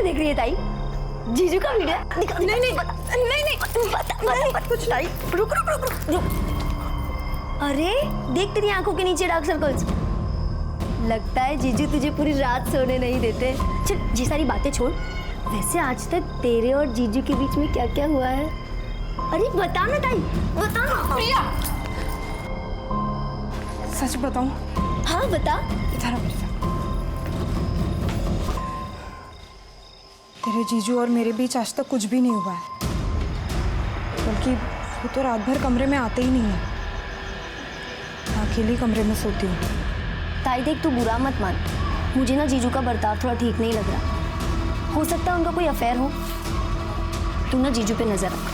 Video देख रही है ताई? जीजू का वीडियो? नहीं नहीं कुछ ताई, रुक रुक रुक रुक। अरे देख तेरी आंखों के नीचे डार्क सर्कल्स। लगता है जीजू तुझे पूरी रात सोने नहीं देते। चल ये सारी बातें छोड़, वैसे आज तक तेरे और जीजू के बीच में क्या क्या हुआ है? अरे बता ना ताई, बता ना। प्रिया, सच बताऊं? हाँ बता। इधर आओ। तेरे जीजू और मेरे बीच आज तक कुछ भी नहीं हुआ है, बल्कि वो तो रात भर कमरे में आते ही नहीं है। मैं अकेली कमरे में सोती हूँ। ताई देख, तू बुरा मत मान, मुझे ना जीजू का बर्ताव थोड़ा ठीक नहीं लग रहा। हो सकता है उनका कोई अफेयर हो। तू ना जीजू पे नजर रख।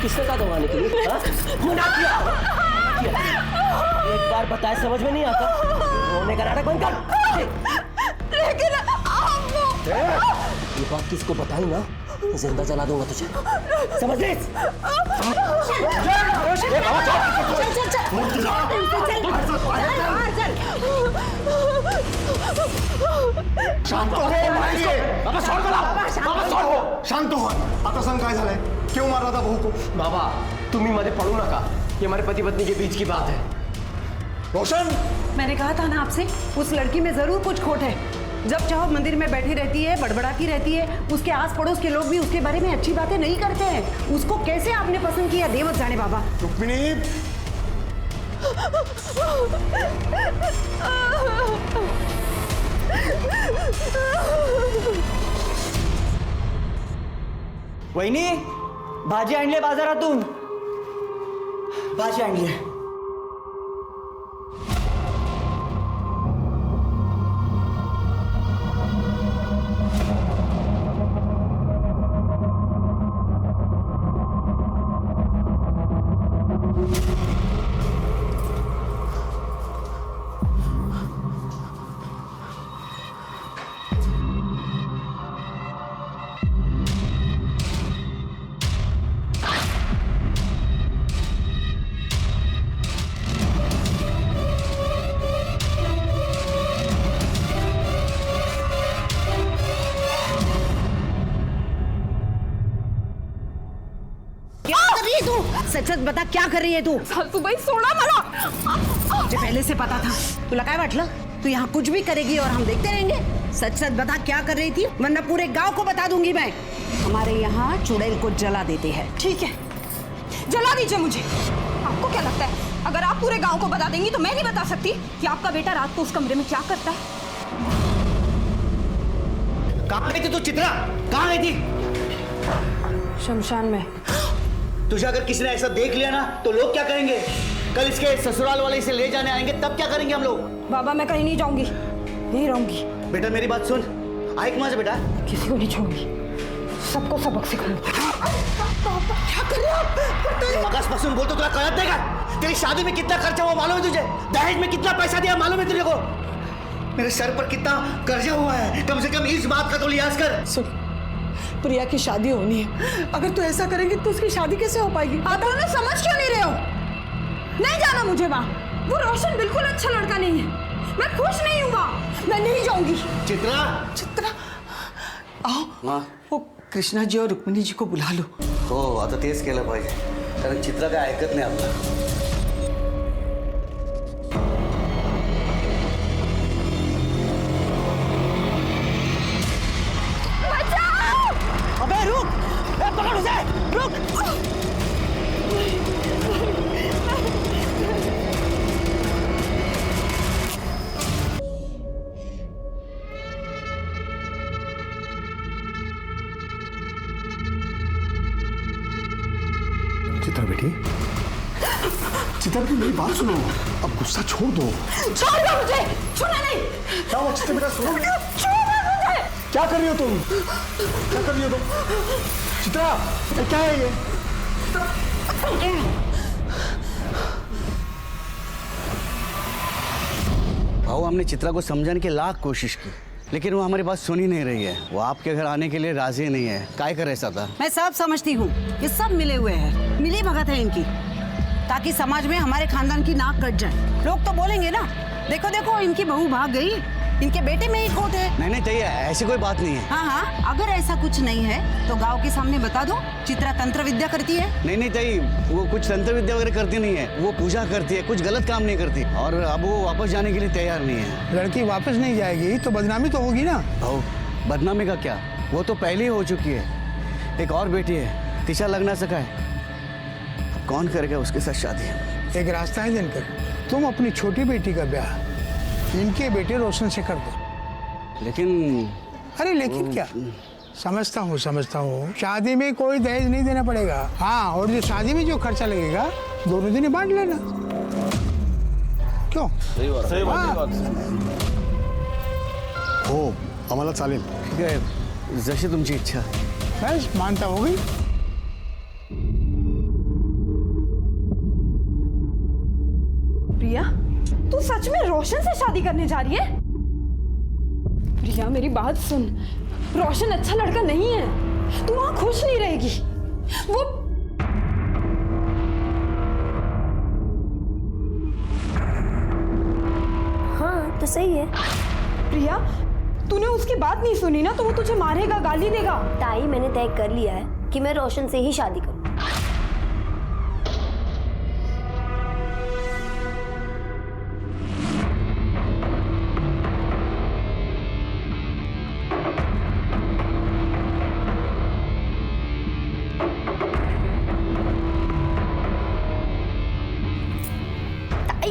किसने कहा दबाने के लिए? मना किया। एक बार बताए समझ में नहीं आता। रोने का नाटक बंद कर। लेकिन ये बात किसको बताई ना, जिंदा जला दूंगा तुझे, समझ ले? शांत हो, शांत हो. आता सांग काय झालंय? क्यों मार रहा था बहू को? बाबा तुम्ही मध्ये पडू नका, ये हमारे पति पत्नी के बीच की बात है. रोशन, मैंने कहा था ना आपसे, उस लड़की में जरूर कुछ खोट है। जब चाहो मंदिर में बैठी रहती है, बड़बड़ाती रहती है, उसके आस पड़ोस के लोग भी उसके बारे में अच्छी बातें नहीं करते हैं। उसको कैसे आपने पसंद किया, दे मत जाने बाबा। रुक्मिणी, वहिनी, भाजी आणली बाजारातून. भाजी आणली. सच सच बता, क्या कर रही है तू? सासूबाई सोडा मला. मुझे पहले से पता था. तुला काय वाटलं तू यहाँ कुछ भी करेगी और हम देखते रहेंगे? सच सच बता, क्या कर रही थी, वरना पूरे गांव को बता दूंगी मैं. हमारे यहाँ चुड़ैल को जला देते हैं. ठीक है, जला दीजिए मुझे. आपको क्या लगता है अगर आप पूरे गांव को बता देंगी तो मैं नहीं बता सकती कि आपका बेटा रात को उस कमरे में क्या करता है? कहाँ गई थी तू चित्रा? कहाँ गई थी? शमशान में. तुझे अगर किसी ने ऐसा देख लिया ना तो लोग क्या करेंगे? कल इसके ससुराल वाले इसे ले जाने आएंगे, तब क्या करेंगे हम लोग? बाबा मैं कहीं नहीं जाऊंगी, यहीं रहूंगी. बेटा मेरी बात सुन, आइक माझे बेटा. किसी को नहीं छोड़ूंगी, सबको सबक सिखाऊंगी. क्या कर रहे हो? मगासपासून बोलतो, तुला कळत नाही का? तेरी शादी में कितना खर्चा हुआ मालूम है तुझे? दहेज में कितना पैसा दिया मालूम है तुझे को? मेरे सर पर कितना कर्जा हुआ है, कम से कम इस बात का तो लिहाज कर. सुन, प्रिया की शादी होनी है. अगर तू ऐसा करेंगी तो उसकी शादी कैसे हो पाएगी? आप दोनों समझ क्यों नहीं रहे हो? नहीं जाना मुझे वहाँ. वो रोशन बिल्कुल अच्छा लड़का नहीं है. मैं खुश नहीं हूँ वहाँ. मैं नहीं जाऊंगी. चित्रा, चित्रा, आओ हाँ वो कृष्णा जी और रुक्मिणी जी को बुला लो. हो आता तेच केलं पाहिजे कारण चित्रा काय ऐकत नाही आपलं. अबे रुक, पकड़ उसे, रुक. चित्रा बेटी, चित्रा बेटी मेरी बात सुनो, अब गुस्सा छोड़ दो. छोड़ दो मुझे, सुना नहीं. क्या हुआ चित्रा बेटा, सुनो. छोड़ मुझे. क्या कर रही हो तुम? क्या कर रही हो तुम? चित्रा, ये क्या है ये? भाऊ हमने चित्रा को समझाने की लाख कोशिश की लेकिन वो हमारी बात सुन ही नहीं रही है. वो आपके घर आने के लिए राजी नहीं है. काय कर ऐसा था? मैं सब समझती हूँ. ये सब मिले हुए हैं, मिली भगत है इनकी, ताकि समाज में हमारे खानदान की नाक कट जाए. लोग तो बोलेंगे ना, देखो देखो इनकी बहू भाग गई, इनके बेटे में ही खोट है. नहीं नहीं चाहिए, ऐसी कोई बात नहीं है. हाँ हाँ, अगर ऐसा कुछ नहीं है तो गांव के सामने बता दो चित्रा तंत्र विद्या करती है. नहीं नहीं चाहिए, वो कुछ तंत्र विद्या वगैरह करती नहीं है. वो पूजा करती है, कुछ गलत काम नहीं करती और अब वो वापस जाने के लिए तैयार नहीं है. लड़की वापस नहीं जाएगी तो बदनामी तो होगी ना. भाऊ बदनामी का क्या, वो तो पहले ही हो चुकी है. एक और बेटी है, तिशा लग ना सका है. अब कौन करेगा उसके साथ शादी? एक रास्ता है दिनकर, तुम अपनी छोटी बेटी का ब्याह इनके बेटे रोशन से कर दो. लेकिन अरे लेकिन क्या, समझता हूँ शादी में कोई दहेज नहीं देना पड़ेगा. हाँ, और जो शादी में जो खर्चा लगेगा दोनों दिन बांट लेना. क्यों? सही बात. हो, आम्हाला चालेल. ठीक आहे, जशी तुमची इच्छा. बस मानता हो गई. प्रिया, तू सच में रोशन से शादी करने जा रही है? प्रिया मेरी बात सुन, रोशन अच्छा लड़का नहीं है, तू वहां खुश नहीं रहेगी. वो हाँ तो सही है. प्रिया, तूने उसकी बात नहीं सुनी ना तो वो तुझे मारेगा, गाली देगा. ताई मैंने तय कर लिया है कि मैं रोशन से ही शादी करूँ.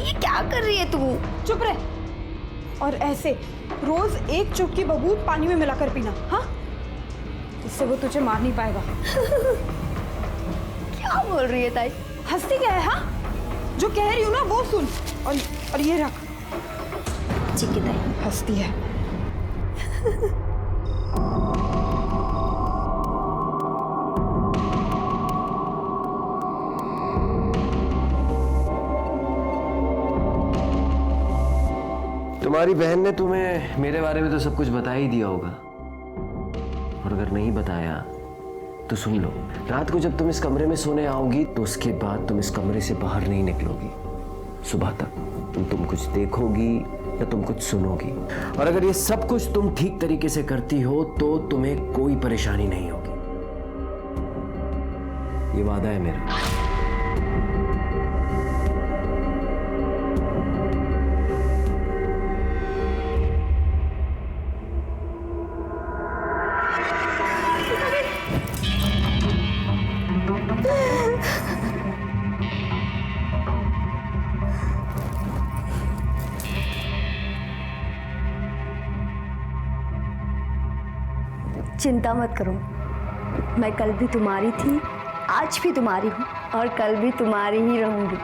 ये क्या कर रही है तू? चुप रह. और ऐसे रोज एक चुटकी बबूत पानी में मिलाकर पीना. हाँ, इससे वो तुझे मार नहीं पाएगा. क्या बोल रही है ताई? हंसती क्या है? हाँ, जो कह रही हूँ ना वो सुन. और ये रख. ठीक है ताई. हंसती है. तुम्हारी बहन ने तुम्हें मेरे बारे में तो सब कुछ बता ही दिया होगा, और अगर नहीं बताया तो सुन लो. रात को जब तुम इस कमरे में सोने आओगी तो उसके बाद तुम इस कमरे से बाहर नहीं निकलोगी. सुबह तक तुम कुछ देखोगी या तुम कुछ सुनोगी, और अगर ये सब कुछ तुम ठीक तरीके से करती हो तो तुम्हें कोई परेशानी नहीं होगी. ये वादा है मेरा. चिंता मत करो, मैं कल भी तुम्हारी थी, आज भी तुम्हारी हूँ और कल भी तुम्हारी ही रहूंगी.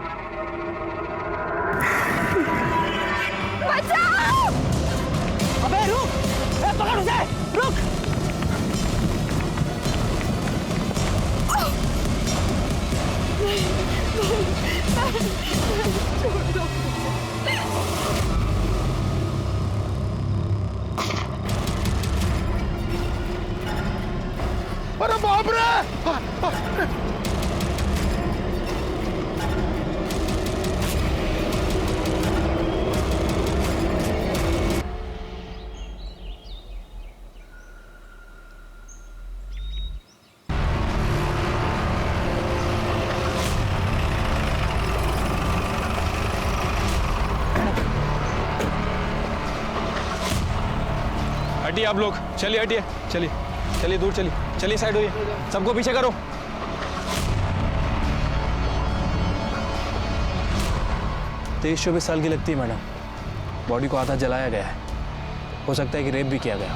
बचाओ! अबे रुक, पकड़ उसे, रुक. अरे बाप रे! हटिए आप लोग, चलिए हटिए, चलिए चलिए दूर चलिए, चलिए साइड होइए, सबको पीछे करो। तेईस 24 साल की लगती है मैडम। बॉडी को आधा जलाया गया है, हो सकता है कि रेप भी किया गया।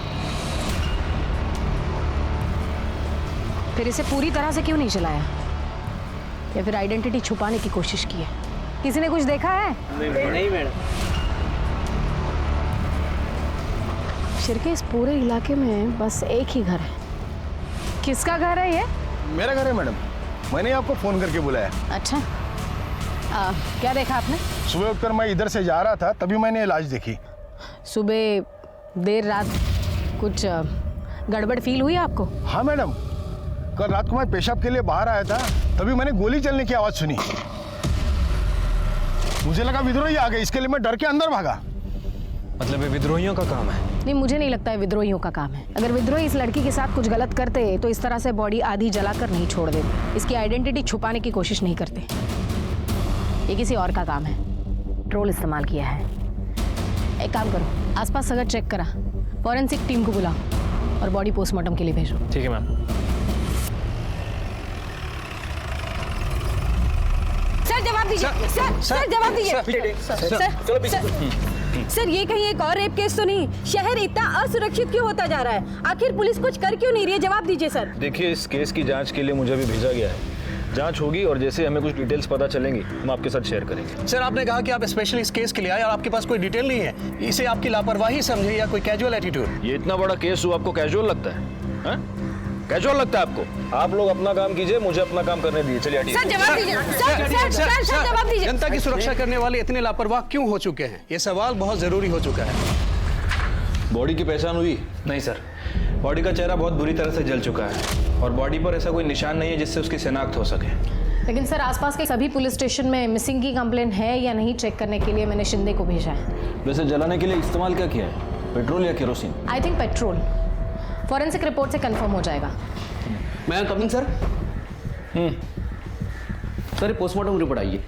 फिर इसे पूरी तरह से क्यों नहीं जलाया, या फिर आइडेंटिटी छुपाने की कोशिश की है? किसी ने कुछ देखा है? नहीं मैडम। शिरके, इस पूरे इलाके में बस एक ही घर है। किसका घर है ये? मेरा घर है मैडम, मैंने आपको फोन करके बुलाया। अच्छा, क्या देखा आपने? सुबह उठकर मैं इधर से जा रहा था, तभी मैंने लाश देखी। सुबह देर रात कुछ गड़बड़ फील हुई आपको? हाँ मैडम, कल रात को मैं पेशाब के लिए बाहर आया था, तभी मैंने गोली चलने की आवाज सुनी। मुझे लगा विद्रोही आ गए, इसके लिए मैं डर के अंदर भागा। मतलब ये विद्रोहियों का काम है? नहीं, मुझे नहीं लगता है विद्रोहियों का काम है। अगर विद्रोही इस लड़की के साथ कुछ गलत करते तो इस तरह से बॉडी आधी जलाकर नहीं छोड़ देते, इसकी आइडेंटिटी छुपाने की कोशिश नहीं करते। ये किसी और का काम है, ट्रोल इस्तेमाल किया है। एक काम करो, आसपास सगर चेक करा, फॉरेंसिक टीम को बुलाओ और बॉडी पोस्टमार्टम के लिए भेजो। ठीक है मैम। सर जवाब दीजिए, सर जवाब दीजिए। सर ये कहीं एक और रेप केस तो नहीं? शहर इतना असुरक्षित क्यों होता जा रहा है? आखिर पुलिस कुछ कर क्यों नहीं रही है? जवाब दीजिए सर। देखिए, इस केस की जांच के लिए मुझे भी भेजा गया है। जांच होगी और जैसे हमें कुछ डिटेल्स पता चलेंगी हम आपके साथ शेयर करेंगे। सर, आपने कहा कि आप स्पेशली इस केस के लिए आए और आपके पास कोई डिटेल नहीं है। इसे आपकी लापरवाही समझे या कोई कैजुअल एटीट्यूड? ये इतना बड़ा केस हो, आपको कैजुअल लगता है? कैजुअल लगता है आपको? आप लोग अपना काम कीजिए, मुझे अपना काम करने दीजिए। चलिए हटिए। सर जवाब दीजिए, सर जवाब दीजिए। जनता की सुरक्षा करने वाले इतने लापरवाह क्यों हो चुके हैं? ये सवाल बहुत जरूरी हो चुका है। बॉडी की पहचान हुई? नहीं सर, बॉडी का चेहरा बहुत बुरी तरह से जल चुका है और बॉडी पर ऐसा कोई निशान नहीं है जिससे उसकी शिनाख्त हो सके। लेकिन सर, आसपास के सभी पुलिस स्टेशन में मिसिंग की कंप्लेंट है या नहीं चेक करने के लिए मैंने शिंदे को भेजा है। वैसे जलाने के लिए इस्तेमाल क्या किया है, पेट्रोल या kerosene? I think petrol. Forensic report से कंफर्म हो जाएगा। मैं coming sir. Sir postmortem report आइए।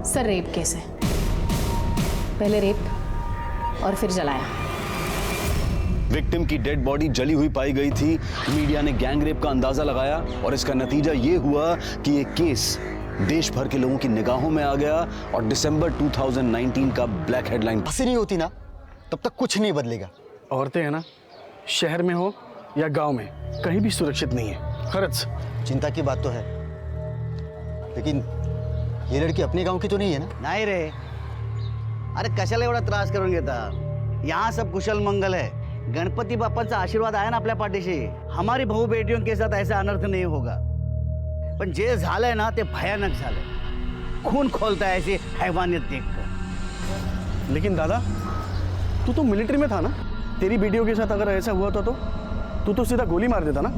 सर रेप केस है, पहले रेप और फिर जलाया। विक्टिम की डेड बॉडी जली हुई पाई गई थी। मीडिया ने गैंग रेप का अंदाजा लगाया और इसका नतीजा ये हुआ कि ये केस देश भर के लोगों की निगाहों में आ गया और दिसंबर 2019 का ब्लैक हेडलाइन। हंसी नहीं होती ना, तब तक कुछ नहीं बदलेगा। औरतें हैं ना, शहर में हो या गांव में, कहीं भी सुरक्षित नहीं है। खरच चिंता की बात तो है, लेकिन ये लड़की अपने गांव की तो नहीं है ना? नाही रे, अरे कशाला एवढा त्रास करून घेता? यहाँ सब कुशल मंगल है। गणपति बाप्पाचा आशीर्वाद आहे ना आपल्या पाठीशी। हमारी बहू बेटियों के साथ ऐसा अनर्थ नहीं होगा। पण जे झालंय ना ते भयानक झालंय। खून खोलता है ऐसी हैवानियत देखकर। लेकिन दादा, तू तो मिलिट्री में था ना? तेरी बेटियों के साथ अगर ऐसा हुआ था तो तू तो सीधा गोली मार देता ना,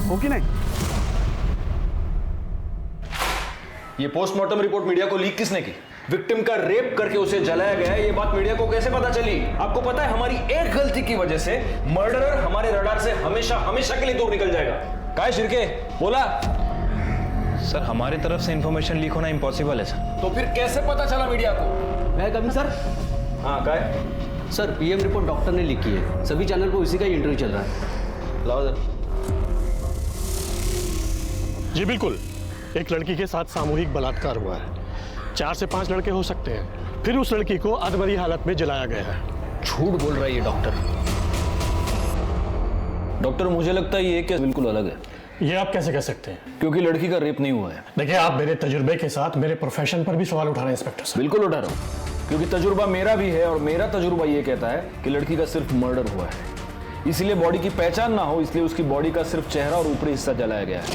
हो कि नहीं? ये पोस्टमार्टम रिपोर्ट मीडिया को लीक किसने की? विक्टिम का रेप करके उसे जलाया गया है, ये बात मीडिया को कैसे पता चली? आपको पता है, हमारी एक गलती की वजह से मर्डरर हमारे रडार से हमेशा हमेशा के लिए दूर निकल जाएगा। काय शिरके, बोला? सर, हमारी तरफ से इंफॉर्मेशन लीक होना इम्पॉसिबल है सर। तो फिर कैसे पता चला मीडिया को? मैं कमिंग सर। हाँ, काय? सर पीएम रिपोर्ट डॉक्टर ने लिखी है, सभी चैनल पर इसी का इंटरव्यू चल रहा है। लाओ सर। जी बिल्कुल, एक लड़की के साथ सामूहिक बलात्कार हुआ है। 4 से 5 लड़के हो सकते हैं। फिर उस लड़की को अधमरी हालत में जलाया गया है। झूठ बोल रहा है ये डॉक्टर। डॉक्टर, मुझे लगता है ये केस बिल्कुल अलग है। ये आप कैसे कह सकते हैं? क्योंकि लड़की का रेप नहीं हुआ है। देखिए, आप मेरे तजुर्बे के साथ मेरे प्रोफेशन पर भी सवाल उठा रहे हैं इंस्पेक्टर साहब। बिल्कुल उठा रहा हूँ, क्योंकि तजुर्बा मेरा भी है और मेरा तजुर्बा ये कहता है कि लड़की का सिर्फ मर्डर हुआ है। इसलिए बॉडी की पहचान ना हो, इसलिए उसकी बॉडी का सिर्फ चेहरा और ऊपरी हिस्सा जलाया गया है।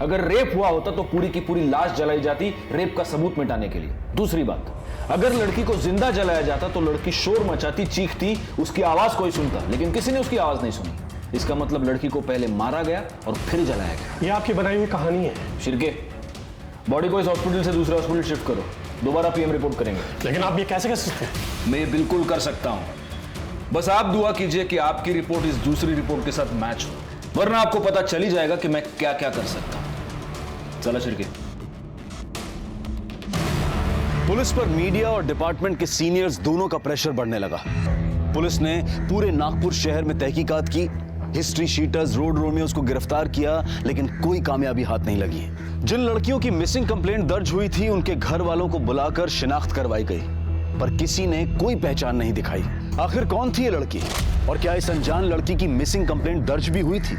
अगर रेप हुआ होता तो पूरी की पूरी लाश जलाई जाती, रेप का सबूत मिटाने के लिए। दूसरी बात, अगर लड़की को जिंदा जलाया जाता तो लड़की शोर मचाती, चीखती, उसकी आवाज कोई सुनता, लेकिन किसी ने उसकी आवाज नहीं सुनी। इसका मतलब लड़की को पहले मारा गया और फिर जलाया गया। ये आपकी बनाई हुई कहानी है। शिरके, बॉडी को इस हॉस्पिटल से दूसरे हॉस्पिटल शिफ्ट करो, दोबारा पीएम रिपोर्ट करेंगे। लेकिन आप ये कैसे कर सकते हैं? मैं बिल्कुल कर सकता हूं, बस आप दुआ कीजिए कि आपकी रिपोर्ट इस दूसरी रिपोर्ट के साथ मैच हो, वरना आपको पता चल ही जाएगा कि मैं क्या क्या कर सकता हूं। चला शिरके। पुलिस पर मीडिया और डिपार्टमेंट के सीनियर्स दोनों का प्रेशर बढ़ने लगा। पुलिस ने पूरे नागपुर शहर में तहकीकात की, हिस्ट्री शीटर्स, रोड रोमियोज को गिरफ्तार किया, लेकिन कोई कामयाबी हाथ नहीं लगी। जिन लड़कियों की मिसिंग कंप्लेंट दर्ज हुई थी उनके घर वालों को बुलाकर शिनाख्त करवाई गई, पर किसी ने कोई पहचान नहीं दिखाई। आखिर कौन थी ये लड़की और क्या इस अनजान लड़की की मिसिंग कंप्लेंट दर्ज भी हुई थी?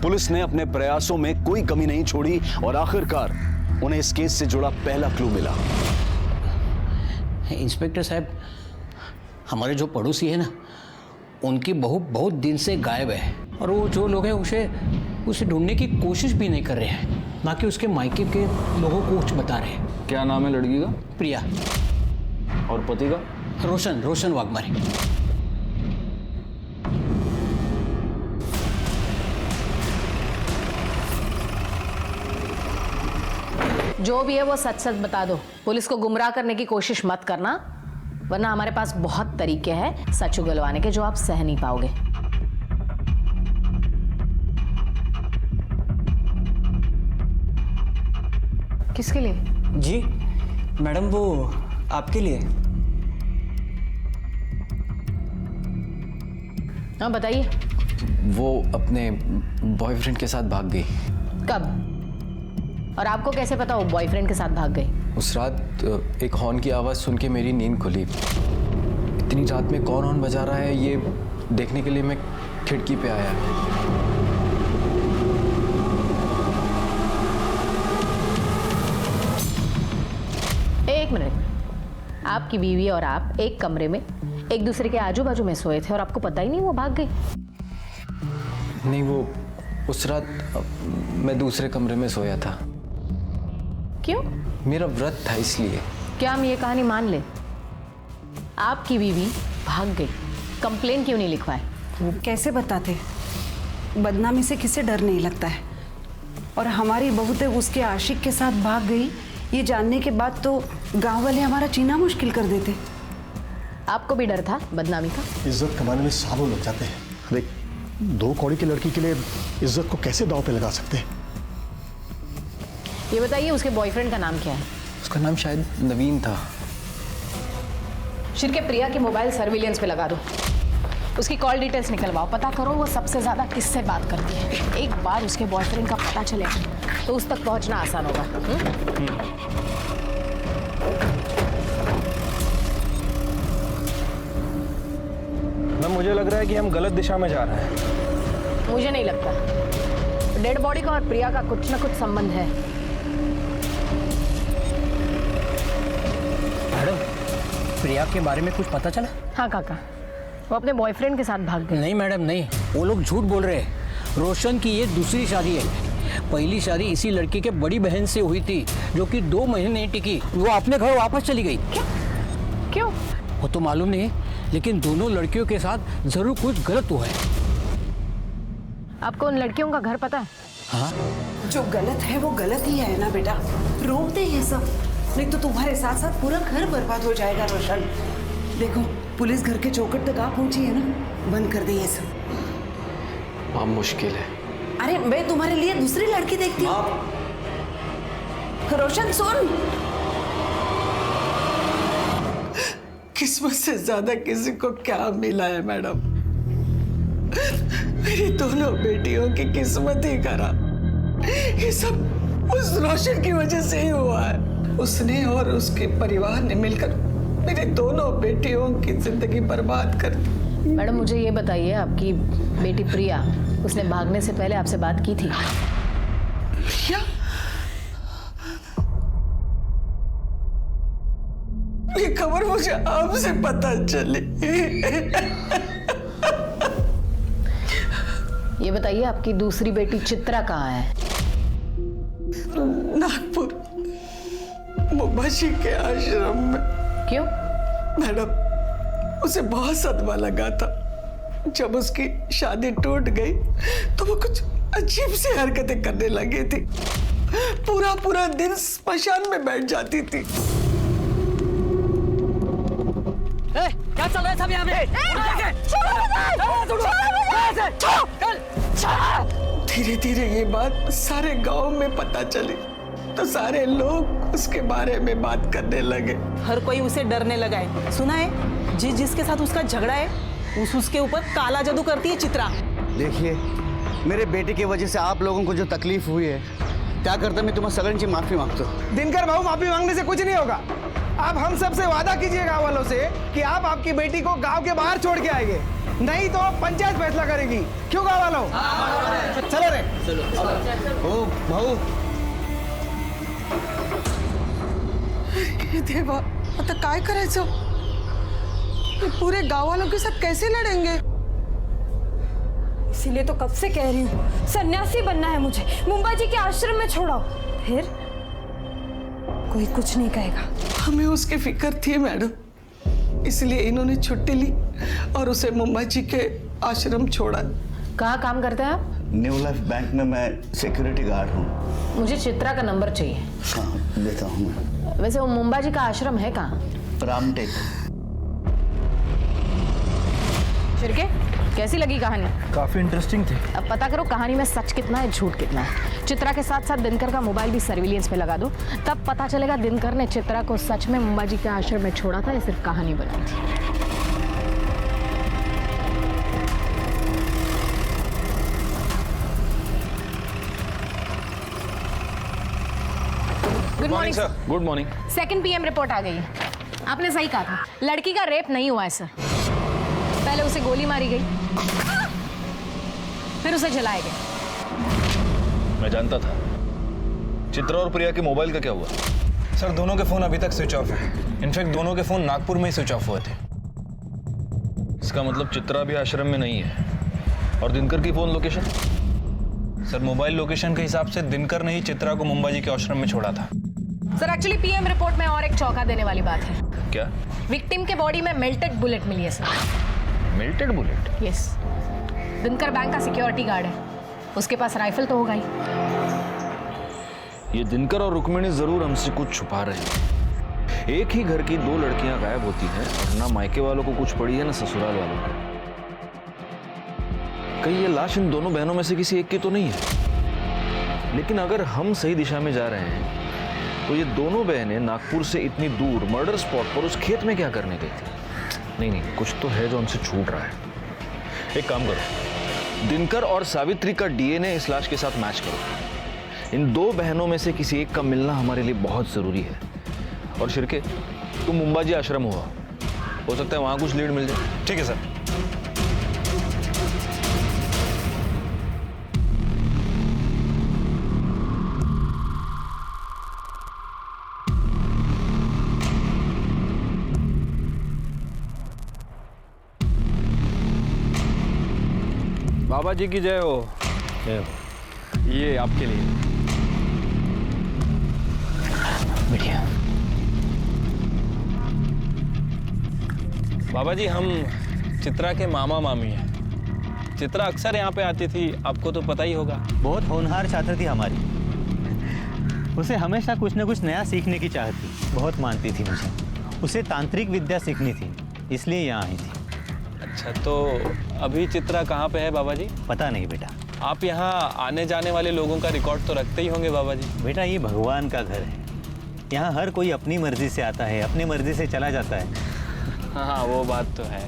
पुलिस ने अपने प्रयासों में कोई कमी नहीं छोड़ी और आखिरकार उन्हें इस केस से जुड़ा पहला क्लू मिला। इंस्पेक्टर साहब, हमारे जो पड़ोसी है ना, उनकी बहू बहुत दिन से गायब है और वो जो लोग हैं उसे ढूंढने की कोशिश भी नहीं कर रहे हैं, ना कि उसके मायके के लोगों को कुछ बता रहे हैं। क्या नाम है लड़की का? प्रिया। और पति का? रोशन वाघमारे। जो भी है वो सच सच बता दो। पुलिस को गुमराह करने की कोशिश मत करना, वरना हमारे पास बहुत तरीके हैं सच उगलवाने के जो आप सह नहीं पाओगे। किसके लिए? जी मैडम, वो आपके लिए। हाँ बताइए। वो अपने बॉयफ्रेंड के साथ भाग गई। कब? और आपको कैसे पता वो बॉयफ्रेंड के साथ भाग गई? उस रात एक हॉर्न की आवाज़ सुन के मेरी नींद खुली। इतनी रात में कौन हॉर्न बजा रहा है ये देखने के लिए मैं खिड़की पे आया। एक मिनट, आपकी बीवी और आप एक कमरे में एक दूसरे के आजू बाजू में सोए थे और आपको पता ही नहीं वो भाग गई? नहीं, वो उस रात मैं दूसरे कमरे में सोया था। क्यों? मेरा व्रत था इसलिए। क्या हम ये कहानी मान ले? आपकी बीवी भाग गई, कंप्लेन क्यों नहीं लिखवाए? वो कैसे बताते? बदनामी से किसे डर नहीं लगता है। और हमारी बहू तो उसके आशिक के साथ भाग गई, ये जानने के बाद तो गांव वाले हमारा जीना मुश्किल कर देते। आपको भी डर था बदनामी का? इज्जत कमाने में सालों लग जाते हैं। अरे 2 कौड़ी की लड़की के लिए इज्जत को कैसे दांव पे लगा सकते हैं? ये बताइए उसके बॉयफ्रेंड का नाम क्या है? उसका नाम शायद नवीन था। शिरके प्रिया की मोबाइल सर्विलेंस पे लगा दो, उसकी कॉल डिटेल्स निकलवाओ, पता करो वो सबसे ज्यादा किससे बात करती है। एक बार उसके बॉयफ्रेंड का पता चले तो उस तक पहुंचना आसान होगा। मैम, मुझे लग रहा है कि हम गलत दिशा में जा रहे हैं। मुझे नहीं लगता। डेड बॉडी का और प्रिया का कुछ ना कुछ संबंध है। मैडम, प्रिया के बारे में कुछ पता चला? हाँ काका, वो अपने बॉयफ्रेंड के साथ भाग गई। नहीं मैडम नहीं, वो लोग झूठ बोल रहे हैं। रोशन की ये दूसरी शादी है। पहली शादी इसी लड़की के बड़ी बहन से हुई थी जो कि 2 महीने नहीं टिकी, वो अपने घर वापस चली गई। क्यों? वो तो मालूम नहीं, लेकिन दोनों लड़कियों के साथ जरूर कुछ गलत हुआ है। आपको उन लड़कियों का घर पता है? हाँ। जो गलत है वो गलत ही है ना बेटा, रोक दे ये सब, नहीं तो तुम्हारे साथ साथ पूरा घर बर्बाद हो जाएगा। रोशन देखो, पुलिस घर के चौखट तक आ पहुंची है ना, बंद कर दे ये सब। बहुत मुश्किल है। अरे मैं तुम्हारे लिए दूसरी लड़की देखती हूँ। रोशन सुन, किस्मत से ज्यादा किसी को क्या मिला है मैडम? मेरी दोनों बेटियों की किस्मत ही खराब। ये सब उस रोशन की वजह से ही हुआ है। उसने और उसके परिवार ने मिलकर मेरी दोनों बेटियों की जिंदगी बर्बाद कर दी। मैडम मुझे ये बताइए, आपकी बेटी प्रिया, उसने भागने से पहले आपसे बात की थी? प्रिया? ये खबर मुझे आपसे पता चली। ये बताइए आपकी दूसरी बेटी चित्रा कहाँ है? नागपुर मुबाशी के आश्रम में। क्यों? मैडम उसे बहुत सदमा लगा था। जब उसकी शादी टूट गई तो वो कुछ अजीब सी हरकतें करने लगी थी। पूरा पूरा दिन स्मशान में बैठ जाती थी। क्या चल रहा है सब यहाँ पे? धीरे धीरे ये बात सारे गांव में पता चली तो सारे लोग उसके बारे में बात करने लगे। हर कोई उसे डरने लगा है। सुना है जिसके साथ उसका झगड़ा है उसके ऊपर काला जादू करती है चित्रा। देखिए, मेरे बेटे की वजह से आप लोगों को जो तकलीफ हुई है, क्या करता मैं तुम्हें सगन से माफी मांगता हूँ। दिनकर बाबू, माफी मांगने से कुछ नहीं होगा। आप हम सबसे वादा कीजिए गांव वालों से कि आप आपकी बेटी को गांव के बाहर छोड़ के आएंगे, नहीं तो पंचायत फैसला करेगी। क्यों गांव वालों? चलो रे, चलो। ओ भाऊ, देवा, आता काय करायचं? पूरे गांव वालों के साथ कैसे लड़ेंगे? इसीलिए तो कब से कह रही हूँ, सन्यासी बनना है मुझे, मुंबई जी के आश्रम में छोड़ो, फिर कोई कुछ नहीं कहेगा। हमें उसकी फिक्र थी मैडम, इसलिए इन्होंने छुट्टी ली और उसे मुंबई जी के आश्रम छोड़ा। कहाँ काम करते हैं आप? न्यू लाइफ बैंक में मैं सिक्योरिटी गार्ड हूँ। मुझे चित्रा का नंबर चाहिए। हाँ, देता हूँ मैं। वैसे वो मुंबई जी का आश्रम है कहाँ? रामटेक। शिर्के, कैसी लगी कहानी? काफी इंटरेस्टिंग थी। अब पता करो कहानी में सच कितना है, झूठ कितना है। चित्रा के साथ साथ दिनकर का मोबाइल भी सर्विलियंस पे लगा दो, तब पता चलेगा दिनकर ने चित्रा को सच में मुंबई जी के आश्रम में छोड़ा था या सिर्फ कहानी बनाई थी। Good morning sir. Good morning. 2 PM report आ गई है। आपने सही कहा था, लड़की का रेप नहीं हुआ है सर। पहले उसे गोली मारी गई, फिर उसे जलाया गया। मैं जानता था। चित्रा और प्रिया के मोबाइल का क्या हुआ? सर, दोनों के फोन अभी तक स्विच ऑफ है। इनफैक्ट दोनों के फोन नागपुर में ही स्विच ऑफ हुए थे। इसका मतलब चित्रा भी आश्रम में नहीं है। और दिनकर की phone location? Sir, mobile location के हिसाब से दिनकर ने ही चित्रा को मुंबई जी के आश्रम में छोड़ा था। सर एक्चुअली PM रिपोर्ट में और एक चौंका देने वाली बात है। क्या? विक्टिम के बॉडी में मेल्टेड बुलेट मिली है sir. Melted bullet? Yes. Dinkar bank का सिक्योरिटी गार्ड है, उसके पास राइफल तो होगा ही। ये दिनकर और रुक्मिणी जरूर हमसे कुछ छुपा रहे हैं। एक ही घर की 2 लड़कियां गायब होती हैं और ना मायके वालों को कुछ पड़ी है ना ससुराल वालों को। कहीं ये लाश इन दोनों बहनों में से किसी एक की तो नहीं है। लेकिन अगर हम सही दिशा में जा रहे हैं तो ये दोनों बहनें नागपुर से इतनी दूर मर्डर स्पॉट पर उस खेत में क्या करने गई थी? नहीं, कुछ तो है जो हमसे छूट रहा है। एक काम करो, दिनकर और सावित्री का DNA इस लाश के साथ मैच करो। इन 2 बहनों में से किसी एक का मिलना हमारे लिए बहुत जरूरी है। और शिर्के, तुम मुंबई जी आश्रम हुआ, हो सकता है वहां कुछ लीड मिल जाए। ठीक है सर। बाबा जी की जय हो। ये आपके लिए। बढ़िया। बाबा जी, हम चित्रा के मामा मामी हैं। चित्रा अक्सर यहाँ पे आती थी, आपको तो पता ही होगा। बहुत होनहार छात्र थी हमारी। उसे हमेशा कुछ न कुछ नया सीखने की चाहत थी। बहुत मानती थी मुझे। उसे तांत्रिक विद्या सीखनी थी, इसलिए यहाँ आई थी। अच्छा, तो अभी चित्रा कहाँ पे है बाबा जी? पता नहीं बेटा। आप यहाँ आने जाने वाले लोगों का रिकॉर्ड तो रखते ही होंगे बाबा जी। बेटा, ये भगवान का घर है। यहाँ हर कोई अपनी मर्जी से आता है, अपनी मर्जी से चला जाता है। हाँ, वो बात तो है।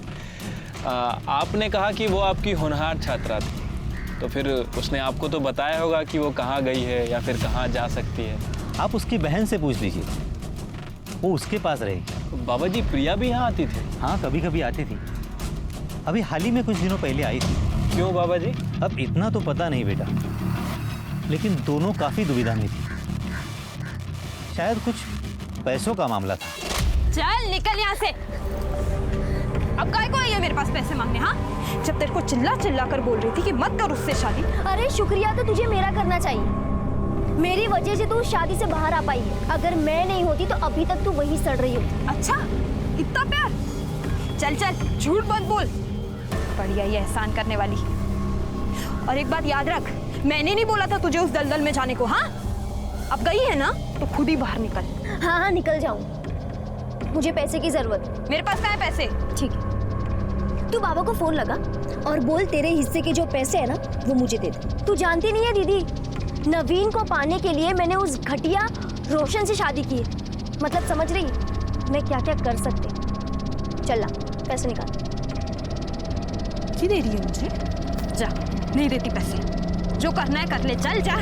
आपने कहा कि वो आपकी होनहार छात्रा थी, तो फिर उसने आपको तो बताया होगा कि वो कहाँ गई है या फिर कहाँ जा सकती है। आप उसकी बहन से पूछ लीजिए, वो उसके पास रहेगी। बाबा जी, प्रिया भी यहाँ आती थी? हाँ, कभी कभी आती थी। अभी हाल ही में कुछ दिनों पहले आई थी। क्यों बाबा जी? अब इतना तो पता नहीं बेटा, लेकिन दोनों काफी दुविधा में थी। शायद कुछ पैसों का मामला था। चल निकल यहाँ से। अब काय को आई है मेरे पास पैसे मांगने? हाँ, जब तेरे को चिल्ला चिल्ला कर बोल रही थी कि मत कर उससे शादी। अरे शुक्रिया तो तुझे मेरा करना चाहिए। मेरी वजह से तू शादी से बाहर आ पाई है। अगर मैं नहीं होती तो अभी तक तू वही सड़ रही होती। अच्छा, इतना प्यार? चल चल, झूठ मत बोल। बढ़िया ये एहसान करने वाली। और एक बात याद रख, मैंने नहीं बोला था तुझे उस दलदल में जाने को। हाँ, अब गई है ना तो खुद ही बाहर निकल। हाँ, निकल जाऊं। मुझे पैसे की जरूरत है। मेरे पास कहाँ है पैसे? ठीक है, तू बाबा को फोन लगा और बोल तेरे हिस्से के जो पैसे है ना वो मुझे दे दे। तू जानती नहीं है दीदी, नवीन को पाने के लिए मैंने उस घटिया रोशन से शादी की है। मतलब समझ रही मैं क्या क्या कर सकती। चल ला पैसे निकाल। की दे रही है मुझे? जा, नहीं देती पैसे। जो करना है कर ले, चल जा।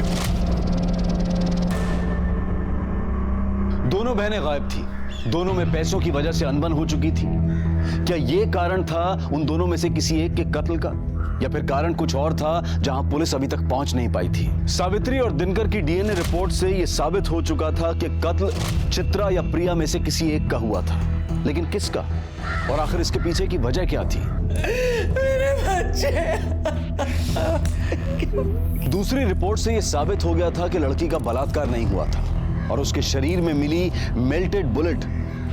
दोनों बहनें गायब थी। दोनों में पैसों की वजह से अनबन हो चुकी थी। क्या यह कारण था उन दोनों में से किसी एक के कत्ल का, या फिर कारण कुछ और था जहां पुलिस अभी तक पहुंच नहीं पाई थी? सावित्री और दिनकर की डीएनए रिपोर्ट से यह साबित हो चुका था कि कत्ल चित्रा या प्रिया में से किसी एक का हुआ था, लेकिन किसका? और आखिर इसके पीछे की वजह क्या थी? मेरे बच्चे। दूसरी रिपोर्ट से यह साबित हो गया था कि लड़की का बलात्कार नहीं हुआ था, और उसके शरीर में मिली मेल्टेड बुलेट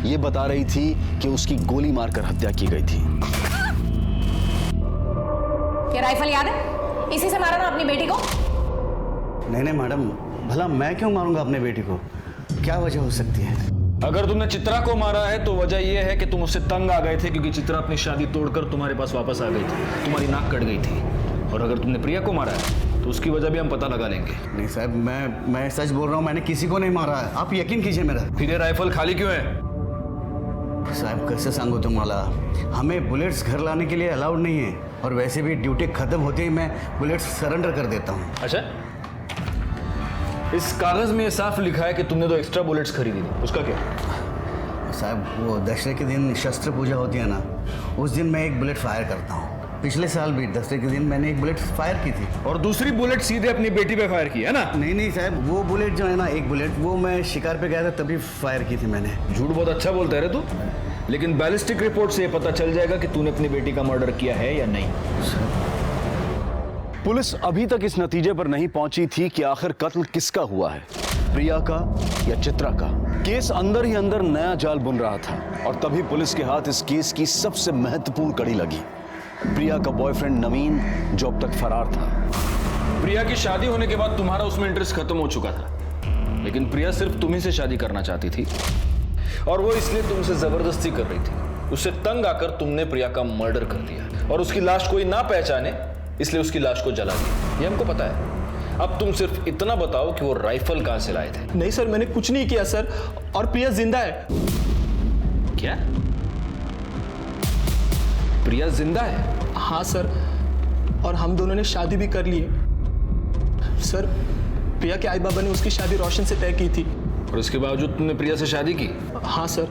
यह बता रही थी कि उसकी गोली मारकर हत्या की गई थी। क्या राइफल याद है? इसी से मारा ना अपनी बेटी को? नहीं नहीं मैडम, भला मैं क्यों मारूंगा अपने बेटी को? क्या वजह हो सकती है? अगर तुमने चित्रा को मारा है तो वजह यह है कि तुम उससे तंग आ गए थे, क्योंकि चित्रा अपनी शादी तोड़कर तुम्हारे पास वापस आ गई थी, तुम्हारी नाक कट गई थी। और अगर तुमने प्रिया को मारा है तो उसकी वजह भी हम पता लगा लेंगे। नहीं साहब, मैं सच बोल रहा हूँ, मैंने किसी को नहीं मारा है, आप यकीन कीजिए मेरा। फिर ये राइफल खाली क्यों है? साहब कैसे सांगू तुम्हाला, हमें बुलेट्स घर लाने के लिए अलाउड नहीं है, और वैसे भी ड्यूटी खत्म होते ही मैं बुलेट्स सरेंडर कर देता हूँ। अच्छा, इस कागज में साफ लिखा है कि तुमने 2 एक्स्ट्रा बुलेट्स खरीदी थी, उसका क्या? साहब वो दशहरे के दिन शस्त्र पूजा होती है ना, उस दिन मैं एक बुलेट फायर करता हूँ। पिछले साल भी दशहरे के दिन मैंने एक बुलेट फायर की थी। और दूसरी बुलेट सीधे अपनी बेटी पे फायर की है ना? नहीं साहब, वो बुलेट जो है ना, एक बुलेट वो मैं शिकार पे गया था तभी फायर की थी मैंने। झूठ बहुत अच्छा बोलता है रे तू, लेकिन बैलिस्टिक रिपोर्ट से ये पता चल जाएगा कि तूने अपनी बेटी का मर्डर किया है या नहीं। पुलिस अभी तक इस नतीजे पर नहीं पहुंची थी कि आखिर कत्ल किसका हुआ है, प्रिया का या चित्रा का। केस अंदर ही अंदर नया जाल बुन रहा था, और तभी पुलिस के हाथ इस केस की सबसे महत्वपूर्ण कड़ी लगी। प्रिया का बॉयफ्रेंड नवीन, जो अब तक फरार था। प्रिया की शादी होने के बाद तुम्हारा उसमें इंटरेस्ट खत्म हो चुका था, लेकिन प्रिया सिर्फ तुम्ही से शादी करना चाहती थी, और वो इसलिए तुमसे जबरदस्ती कर रही थी। उससे तंग आकर तुमने प्रिया का मर्डर कर दिया, और उसकी लाश कोई ना पहचाने इसलिए उसकी लाश को जला दिया। ये हमको पता है। अब तुम सिर्फ इतना बताओ कि वो राइफल कहां से लाए थे। नहीं सर, मैंने कुछ नहीं किया सर, और प्रिया जिंदा है। क्या? प्रिया जिंदा है? हाँ सर, और हम दोनों ने शादी भी कर ली है। सर, प्रिया के आई बाबा ने उसकी शादी रोशन से तय की थी। और उसके बावजूद तुमने प्रिया से शादी की? हाँ सर,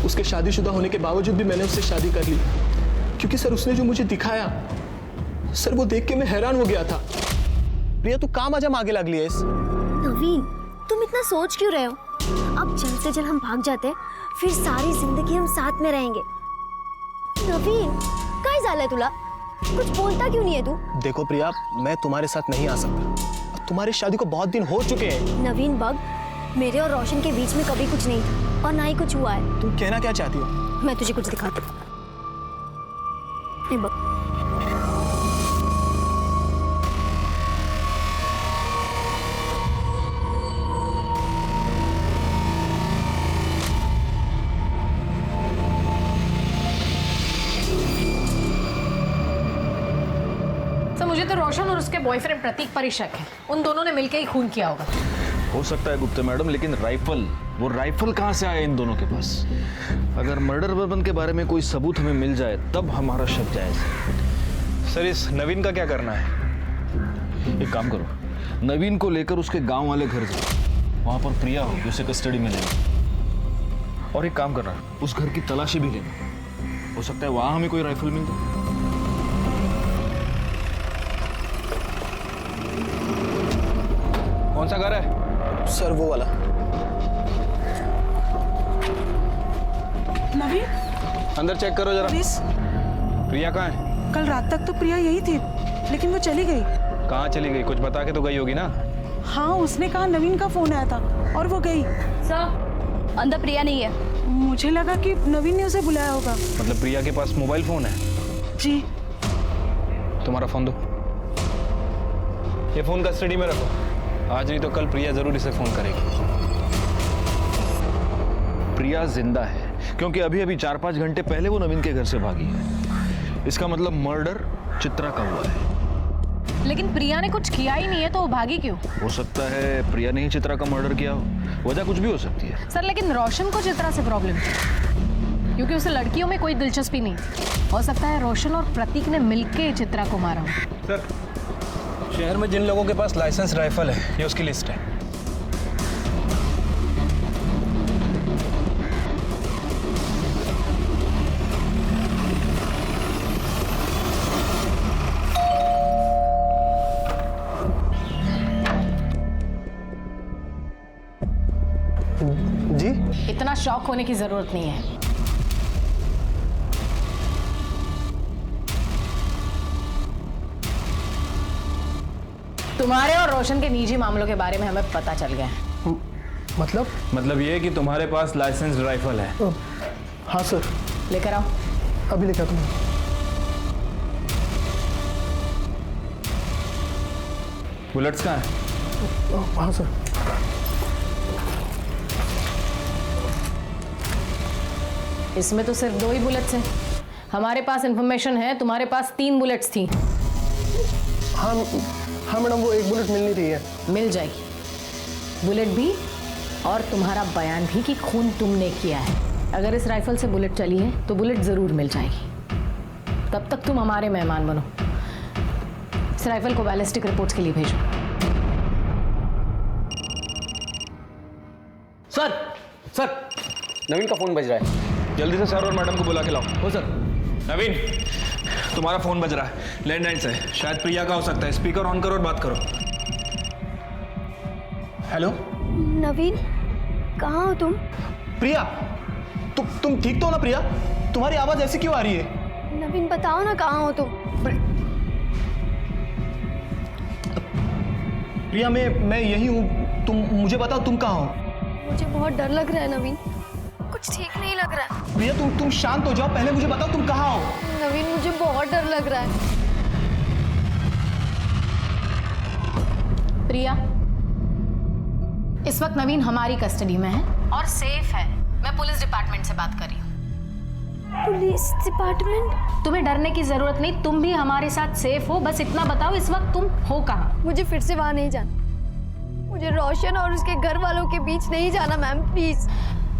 उसके शादीशुदा होने के बावजूद भी मैंने उससे शादी कर ली, क्योंकि सर उसने जो मुझे दिखाया सर, वो देख के मैं हैरान हो गया था। प्रिया तू काम आजा आगे लग लिया इस। नवीन, तुम इतना सोच क्यों रहे हो? अब जल्द से जल्द हम भाग जाते हैं, फिर सारी जिंदगी हम साथ में रहेंगे। नवीन, काय झालंय तुला? कुछ बोलता क्यों नहीं है तू? देखो प्रिया, मैं तुम्हारे साथ नहीं आ सकता। तुम्हारी शादी को बहुत दिन हो चुके हैं। नवीन बग, मेरे और रोशन के बीच में कभी कुछ नहीं था, और ना ही कुछ हुआ है। तुम कहना क्या चाहती हो? मैं तुझे कुछ दिखाती हूँ। ये बग। मुझे तो रोशन और उसके बॉयफ्रेंड प्रतीक पर ही शक है। उन दोनों ने मिलकर ही खून किया होगा। हो सकता है गुप्ता मैडम, लेकिन वो राइफल कहां से आया इन दोनों के पास? अगर मर्डर वेपन के बारे में कोई सबूत हमें मिल जाए तब हमारा शक जायज है। सर, इस नवीन का क्या करना है? एक काम करो, नवीन को लेकर उसके गांव वाले घर जाओ, वहां पर प्रिया होगी, उसे कस्टडी में लेना। और एक काम करना, उस घर की तलाशी भी लेना, हो सकता है वहां हमें कोई राइफल मिल जाए। कौन सा घर है? सर वो वाला। नवीन, अंदर चेक करो जरा। प्लीज। प्रिया कहाँ है? कल रात तक तो प्रिया यही थी, लेकिन वो चली गई। कहाँ चली गई? कुछ बता के तो गई होगी ना? हाँ, उसने कहा नवीन का फोन आया था और वो गई। सर, अंदर प्रिया नहीं है। मुझे लगा कि नवीन ने उसे बुलाया होगा। मतलब प्रिया के पास मोबाइल फोन है? जी। तुम्हारा फोन दो। ये फोन कस्टडी में रखो, आज नहीं तो कल प्रिया जरूर इसे फोन करेगी। प्रिया जिंदा है क्योंकि अभी अभी 4-5 घंटे पहले वो नवीन के घर से भागी है। इसका मतलब मर्डर चित्रा का हुआ है। लेकिन प्रिया ने कुछ किया ही नहीं है, तो वो भागी क्यों? हो सकता है प्रिया ने ही चित्रा का मर्डर किया हो, वजह कुछ भी हो सकती है। सर लेकिन रोशन को चित्रा से प्रॉब्लम थी, क्योंकि उसे लड़कियों में कोई दिलचस्पी नहीं थी। हो सकता है रोशन और प्रतीक ने मिलके चित्रा को मारा हो। सर, शहर में जिन लोगों के पास लाइसेंस राइफल है, ये उसकी लिस्ट है। जी? इतना शॉक होने की जरूरत नहीं है। तुम्हारे और रोशन के निजी मामलों के बारे में हमें पता चल गया है। मतलब ये कि तुम्हारे पास लाइसेंस राइफल है। हाँ सर। लेकर आओ। अभी लेकर आता हूँ। बुलेट्स कहाँ है? हाँ सर। इसमें तो सिर्फ 2 ही बुलेट्स हैं। हमारे पास इंफॉर्मेशन है तुम्हारे पास 3 बुलेट्स थी। हाँ मैडम, वो एक बुलेट मिल नहीं रही है। मिल जाएगी बुलेट भी, और तुम्हारा बयान भी कि खून तुमने किया है। अगर इस राइफल से बुलेट चली है तो बुलेट जरूर मिल जाएगी। तब तक तुम हमारे मेहमान बनो। इस राइफल को बैलिस्टिक रिपोर्ट्स के लिए भेजो। सर नवीन का फोन बज रहा है। जल्दी से सर और मैडम को बुला के लाओ। हो सर। नवीन, तुम्हारा फोन बज रहा है, लैंडलाइन से। शायद प्रिया का हो सकता है। स्पीकर ऑन करो और बात करो। हेलो नवीन, कहाँ हो तुम? प्रिया, तुम ठीक तो हो ना प्रिया? तुम्हारी आवाज ऐसी क्यों आ रही है? नवीन बताओ ना, कहाँ हो तुम? प्रिया, मैं यही हूँ। तुम मुझे बताओ, तुम कहाँ हो? मुझे बहुत डर लग रहा है नवीन, कुछ ठीक नहीं लग रहा है। प्रिया, तुम शांत हो जाओ। पहले मुझे बताओ तुम कहाँ हो? नवीन, मुझे बहुत डर लग रहा है। प्रिया, इस वक्त नवीन हमारी कस्टडी में है और सेफ है। मैं पुलिस डिपार्टमेंट से बात कर रही हूँ। Police department? तुम्हें डरने की जरूरत नहीं, तुम भी हमारे साथ सेफ हो। बस इतना बताओ, इस वक्त तुम हो कहाँ? मुझे फिर से वहां नहीं जाना। मुझे रोशन और उसके घर वालों के बीच नहीं जाना मैम, प्लीज।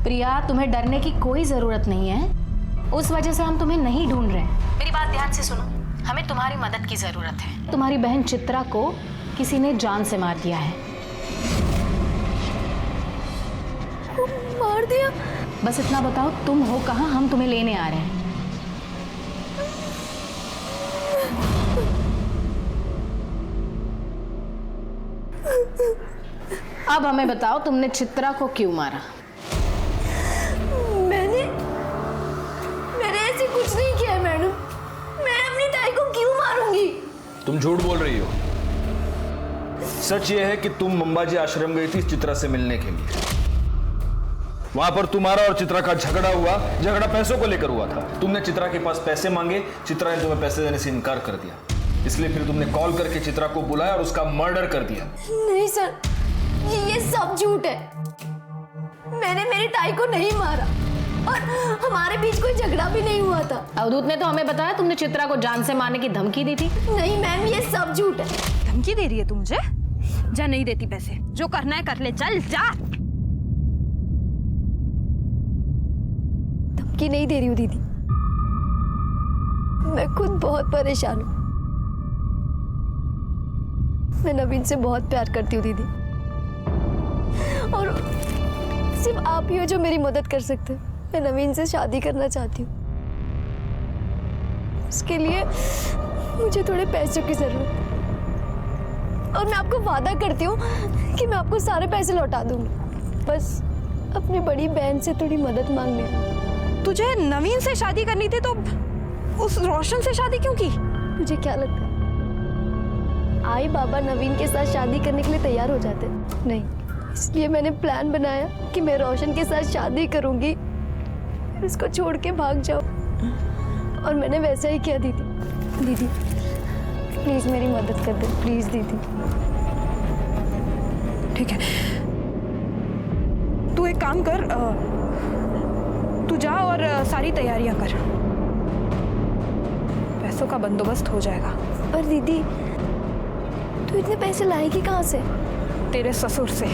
प्रिया, तुम्हें डरने की कोई जरूरत नहीं है। उस वजह से हम तुम्हें नहीं ढूंढ रहे हैं। मेरी बात ध्यान से सुनो, हमें तुम्हारी मदद की जरूरत है। तुम्हारी बहन चित्रा को किसी ने जान से मार दिया है। मार दिया? बस इतना बताओ, तुम हो कहाँ? हम तुम्हें लेने आ रहे हैं। अब हमें बताओ, तुमने चित्रा को क्यों मारा? मैंने ऐसे कुछ नहीं किया मैडम। मैं अपनी ताई को क्यों मारूंगी? तुम झूठ बोल रही हो। सच ये है कि तुम मंबाजी आश्रम गई थी चित्रा से मिलने के लिए। वहां पर तुम्हारा और चित्रा का झगड़ा हुआ। झगड़ा पैसों को लेकर हुआ था। तुमने चित्रा के पास पैसे मांगे, चित्रा ने तुम्हें पैसे देने से इनकार कर दिया। इसलिए फिर तुमने कॉल करके चित्रा को बुलाया और उसका मर्डर कर दिया। नहीं सर, ये सब झूठ है। मैंने मेरी ताई को नहीं मारा और हमारे बीच कोई झगड़ा भी नहीं हुआ था। अवधूत ने तो हमें बताया तुमने चित्रा को जान से मारने की धमकी दी थी। नहीं मैम, ये सब झूठ है। धमकी दे रही है तू मुझे? जा, नहीं देती पैसे। जो करना है कर ले, चल जा। धमकी नहीं दे रही हूँ दीदी, मैं खुद बहुत परेशान हूँ। मैं नवीन से बहुत प्यार करती हूँ दीदी, और सिर्फ आप ही हो जो मेरी मदद कर सकते हैं। मैं नवीन से शादी करना चाहती हूँ। उसके लिए मुझे थोड़े पैसों की जरूरत है, और मैं आपको वादा करती हूँ कि मैं आपको सारे पैसे लौटा दूंगी। बस अपनी बड़ी बहन से थोड़ी मदद मांग लेना। तुझे नवीन से शादी करनी थी तो उस रोशन से शादी क्यों की? मुझे क्या लगता है आई बाबा नवीन के साथ शादी करने के लिए तैयार हो जाते? नहीं, इसलिए मैंने प्लान बनाया कि मैं रोशन के साथ शादी करूंगी, फिर उसको छोड़ के भाग जाऊं। और मैंने वैसा ही किया दीदी। दीदी प्लीज मेरी मदद कर दे, प्लीज दीदी। ठीक है, तू एक काम कर, तू जा और सारी तैयारियां कर। पैसों का बंदोबस्त हो जाएगा। पर दीदी तू इतने पैसे लाएगी कहाँ से? तेरे ससुर से।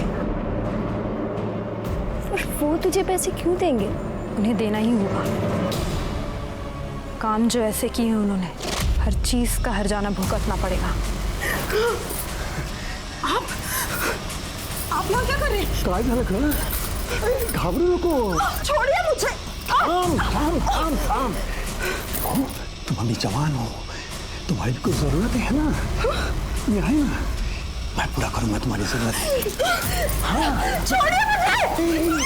पर वो तुझे पैसे क्यों देंगे? उन्हें देना ही होगा। काम जो ऐसे किए हैं उन्होंने, हर चीज का हर्जाना भुगतना पड़ेगा। आप लोग क्या कर रहे हैं? काय झालं का? घाबरू नको। छोड़िए मुझे। तुम अभी जवान हो, तुम्हारी भी कुछ जरूरत है ना? ये है ना, मैं पूरा करूंगा तुम्हारी जरूरत। हाँ। छोड़िए मुझे।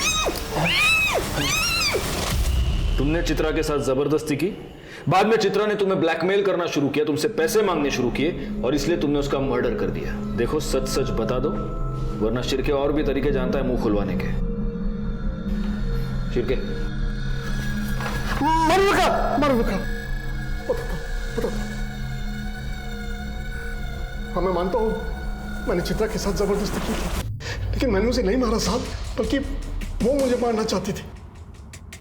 तुमने चित्रा के साथ जबरदस्ती की, बाद में चित्रा ने तुम्हें ब्लैकमेल करना शुरू किया, तुमसे पैसे मांगने शुरू किए और इसलिए तुमने उसका मर्डर कर दिया। देखो सच सच बता दो, वरना शिरके और भी तरीके जानता है मुंह खुलवाने के। शिरके मर हाँ, मैं मानता हूँ मैंने चित्रा के साथ जबरदस्ती की थी, लेकिन मैंने उसे नहीं मारा साहब, बल्कि वो मुझे मारना चाहती थी।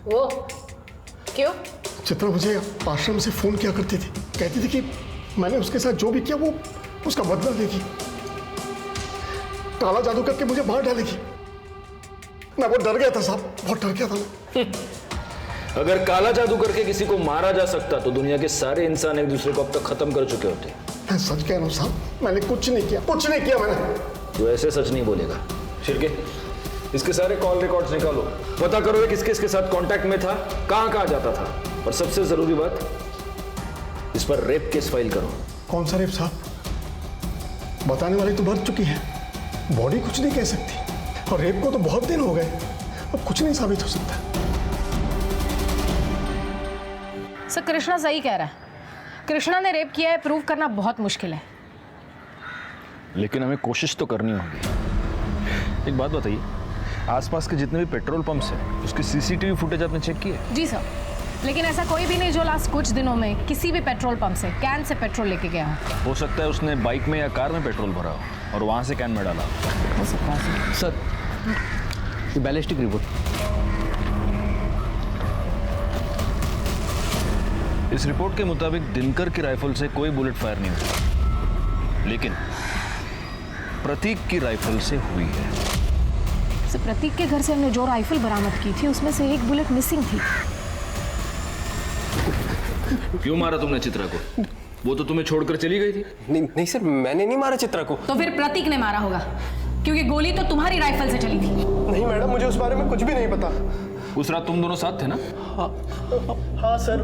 वो क्यों? चित्रा मुझे आश्रम से फोन किया करती थी, कहती थी कि मैंने उसके साथ जो भी किया वो उसका बदला लेगी, काला जादू करके मुझे मार डालेगी। मैं बहुत डर गया था साहब, बहुत डर गया था मैं। अगर काला जादू करके किसी को मारा जा सकता तो दुनिया के सारे इंसान एक दूसरे को अब तक खत्म कर चुके होते। मैं सच कह रहा हूँ साहब, मैंने कुछ नहीं किया, कुछ नहीं किया मैंने। तो ऐसे सच नहीं बोलेगा। शिरके, इसके सारे कॉल रिकॉर्ड्स निकालो, पता करो किस किस के साथ कांटेक्ट में था, कहां कहां जाता था, और सबसे जरूरी बात, इस पर रेप केस फाइल करो। कौन सा रेप साहब? बताने वाली तो मर चुकी है, बॉडी कुछ नहीं कह सकती, और रेप को तो बहुत दिन हो गए, अब कुछ नहीं साबित हो सकता। सर कृष्णा सही कह रहा है, कृष्णा ने रेप किया है, प्रूव करना बहुत मुश्किल है। लेकिन हमें कोशिश तो करनी होगी। एक बात बताइए, आसपास के जितने भी पेट्रोल पंप्स हैं, उसकी सीसीटीवी फुटेज आपने चेक की है? जी सर, लेकिन ऐसा कोई भी नहीं जो लास्ट कुछ दिनों में किसी भी पेट्रोल पंप से कैन से पेट्रोल लेके गया हो सकता है उसने बाइक में या कार में पेट्रोल भरा हो और वहां से कैन में डाला हो सकता है। Sir ballistic report. इस रिपोर्ट के मुताबिक दिनकर की राइफल से कोई बुलेट फायर नहीं हुई, लेकिन प्रतीक की राइफल से हुई है। सर प्रतीक के घर से हमने जो राइफल बरामद की थी उसमें से एक बुलेट मिसिंग थी। क्यों मारा तुमने चित्रा को? वो तो तुम्हें छोड़कर चली गई थी। नहीं सर, मैंने नहीं मारा चित्रा को। तो फिर प्रतीक ने मारा होगा, क्योंकि गोली तो तुम्हारी राइफल से चली थी। नहीं मैडम, मुझे उस बारे में कुछ भी नहीं पता। उस रात तुम दोनों साथ थे ना? हाँ सर,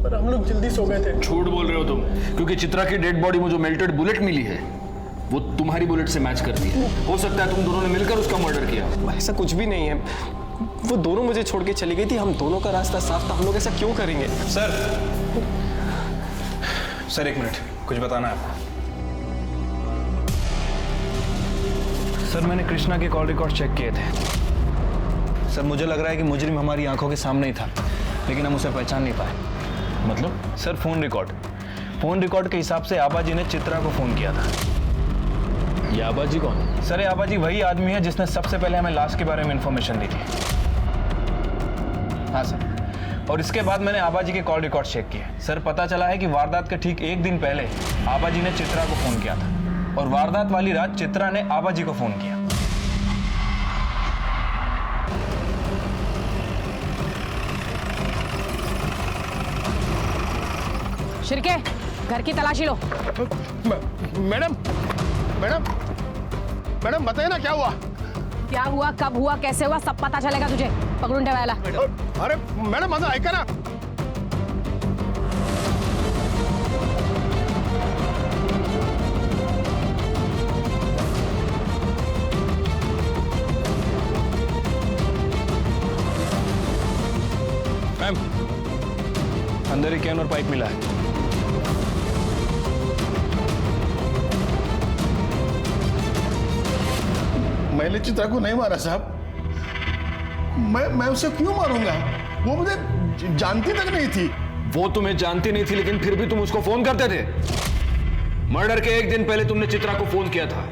पर हम लोग जल्दी सो गए थे। झूठ बोल रहे हो तुम, क्योंकि चित्रा की डेड बॉडी में जो मेल्टेड बुलेट मिली है वो तुम्हारी बुलेट से मैच करती है। हो सकता है तुम दोनों ने मिलकर उसका मर्डर किया। ऐसा कुछ भी नहीं है, वो दोनों मुझे छोड़ के चली गई थी, हम दोनों का रास्ता साफ था, हम लोग ऐसा क्यों करेंगे? सर एक मिनट, कुछ बताना है आपको। सर मैंने कृष्णा के कॉल रिकॉर्ड चेक किए थे। सर मुझे लग रहा है कि मुजरिम हमारी आंखों के सामने ही था, लेकिन हम उसे पहचान नहीं पाए। मतलब? सर फोन रिकॉर्ड के हिसाब से आबाजी ने चित्रा को फोन किया था। ये आबाजी कौन? सर ये आबाजी वही आदमी है जिसने सबसे पहले हमें लाश के बारे में इंफॉर्मेशन दी थी। हाँ सर, और इसके बाद मैंने आबाजी के कॉल रिकॉर्ड चेक किए। सर पता चला है कि वारदात के ठीक एक दिन पहले आबाजी ने चित्रा को फोन किया था, और वारदात वाली रात चित्रा ने आबाजी को फोन किया। शिरके, घर की तलाशी लो। मैडम बताइए ना क्या हुआ? क्या हुआ, कब हुआ, कैसे हुआ, सब पता चलेगा तुझे। पकड़ून ठेवायला। अरे मैडम माझं ऐका ना। मैम, अंदर एक कैन और पाइप मिला है। मैंने चित्रा को नहीं मारा साहब, मैं उसे क्यों मारूंगा? वो मुझे जानती तक नहीं थी। वो तुम्हें जानती नहीं थी, लेकिन फिर भी तुम उसको फोन करते थे। मर्डर के एक दिन पहले तुमने चित्रा को फोन किया था,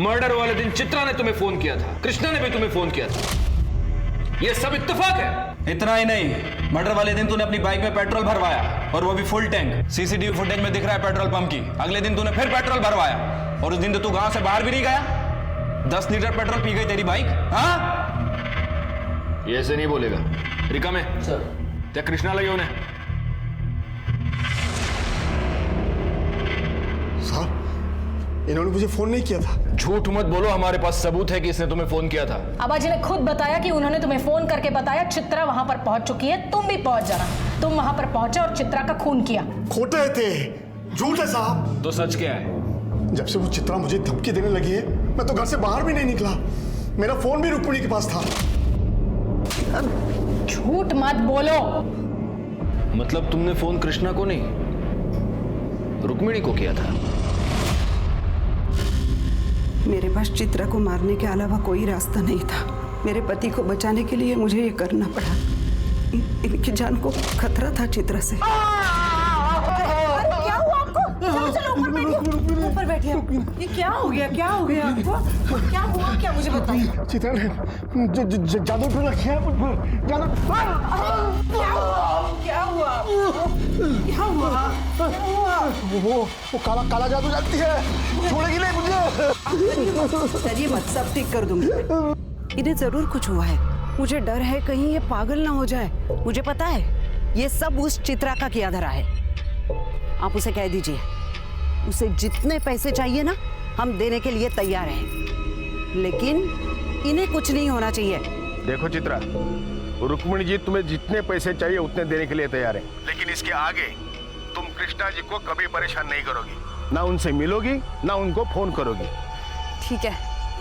मर्डर वाले दिन चित्रा ने तुम्हें फोन किया था, कृष्णा ने भी तुम्हें फोन किया था। यह सब इत्तेफाक है। इतना ही नहीं, मर्डर वाले दिन तूने अपनी बाइक में पेट्रोल भरवाया और वो भी फुल टैंक। सीसीटीवी फुटेज में दिख रहा है पेट्रोल पंप की। अगले दिन तूने फिर पेट्रोल भरवाया और उस दिन तो तू गांव से बाहर भी नहीं गया। 10 लीटर पेट्रोल पी गई तेरी बाइक। हाँ, ये ऐसे नहीं बोलेगा। रिका में सर क्या कृष्णा लगे उन्हें? साहब, इन्होंने मुझे फोन नहीं किया था। झूठ मत बोलो, हमारे पास सबूत है कि इसने तुम्हें फोन किया था। आबाजी ने खुद बताया कि उन्होंने तुम्हें फोन करके बताया चित्रा वहां पर पहुंच चुकी है, तुम भी पहुंच जाना। तुम वहां पर पहुंचे और चित्रा का खून किया। खोटे थे, झूठ है साहब। तो सच क्या है? जब से वो चित्रा मुझे धमकी देने लगी है, मैं तो घर से बाहर भी नहीं निकला। मेरा फोन भी रुक्मिणी के पास था। झूठ मत बोलो। मतलब तुमने फोन कृष्णा को नहीं, रुक्मिणी को किया था? मेरे पास चित्रा को मारने के अलावा कोई रास्ता नहीं था। मेरे पति को बचाने के लिए मुझे ये करना पड़ा। इनकी जान को खतरा था चित्रा से। क्या हुआ आपको? चलो चलो ऊपर बैठिए, ऊपर बैठिए। ये क्या हो गया? क्या हो गया आपको? क्या हुआ? क्या मुझे बताइए। चित्रा ने जादू टोना किया। क्या हुआ? क्या हुआ? वो काला जादू जानती है, छोड़ेगी नहीं मुझे। चलिए मत, सब ठीक कर दूंगी। इन्हें जरूर कुछ हुआ है। मुझे डर है कहीं ये पागल ना हो जाए। मुझे पता है ये सब उस चित्रा का किया धरा है। आप उसे कह दीजिए, उसे जितने पैसे चाहिए ना, हम देने के लिए तैयार हैं, लेकिन इन्हें कुछ नहीं होना चाहिए। देखो चित्रा, रुक्मिणी जी तुम्हें जितने पैसे चाहिए उतने देने के लिए तैयार है, लेकिन इसके आगे तुम कृष्णा जी को कभी परेशान नहीं करोगी, ना उनसे मिलोगी, ना उनको फोन करोगी। ठीक है।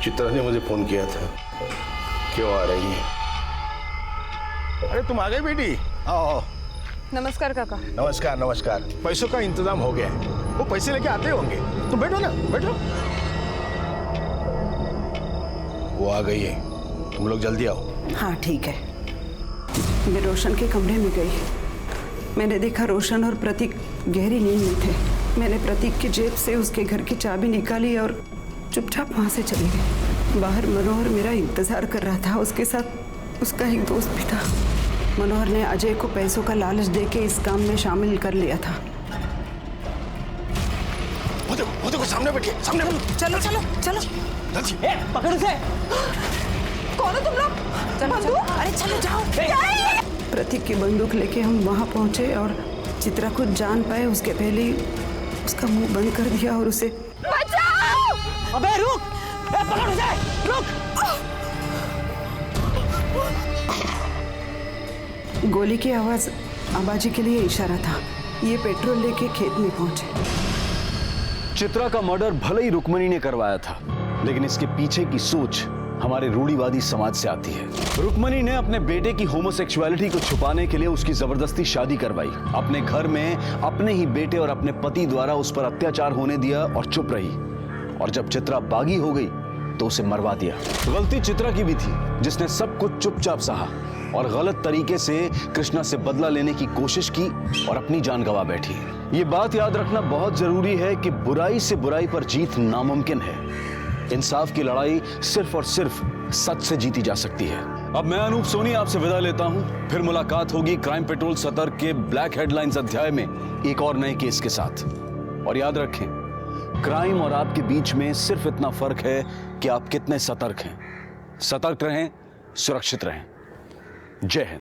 चित्रा ने मुझे फोन किया था। क्यों आ रही है? अरे तुम आ गई बेटी। आओ। नमस्कार काका। नमस्कार नमस्कार। पैसों का इंतजाम हो गया है, वो पैसे लेके आते होंगे। तुम बैठो ना, बैठो। वो आ गई है, तुम लोग जल्दी आओ। हाँ ठीक है। मैं रोशन के कमरे में गई। मैंने देखा रोशन और प्रतीक गहरी नींद में थे। मैंने प्रतीक की जेब से उसके घर की चाबी निकाली और चुपचाप वहाँ से चली गई। बाहर मनोहर मेरा इंतजार कर रहा था। उसके साथ उसका एक दोस्त भी था। मनोहर ने अजय को पैसों का लालच देके इस काम में शामिल कर लिया था। वो देखो सामने बैठिए, सामने बैठो। चलो चलो चलो। पकड़ उसे। कौन हो तुम लोग? बंदूक? अरे चलो जाओ। प्रतीक की बंदूक लेके हम वहाँ पहुंचे और चित्रा को जान पाए उसके पहले ही उसका मुंह बंद कर दिया और उसे बचाओ! अबे रुक! पकड़ उसे! रुक! गोली की आवाज आबाजी के लिए इशारा था। ये पेट्रोल लेके खेत में पहुंचे। चित्रा का मर्डर भले ही रुक्मिणी ने करवाया था, लेकिन इसके पीछे की सोच हमारे रूढ़िवादी समाज से आती है। रुक्मिणी ने अपने बेटे की होमोसेक्सुअलिटी को छुपाने के लिए उसकी जबरदस्ती शादी करवाई। अपने घर में अपने ही बेटे और अपने पति द्वारा उस पर अत्याचार होने दिया और चुप रही। और जब चित्रा बागी हो गई तो उसे मरवा दिया। गलती चित्रा की भी थी, जिसने सब कुछ चुपचाप सहा और गलत तरीके से कृष्णा से बदला लेने की कोशिश की और अपनी जान गंवा बैठी। ये बात याद रखना बहुत जरूरी है कि बुराई से बुराई पर जीत नामुमकिन है। इंसाफ की लड़ाई सिर्फ और सिर्फ सच से जीती जा सकती है। अब मैं अनूप सोनी आपसे विदा लेता हूं। फिर मुलाकात होगी क्राइम पेट्रोल सतर्क के ब्लैक हेडलाइंस अध्याय में एक और नए केस के साथ। और याद रखें, क्राइम और आपके बीच में सिर्फ इतना फर्क है कि आप कितने सतर्क हैं। सतर्क रहें, सुरक्षित रहें। जय हिंद।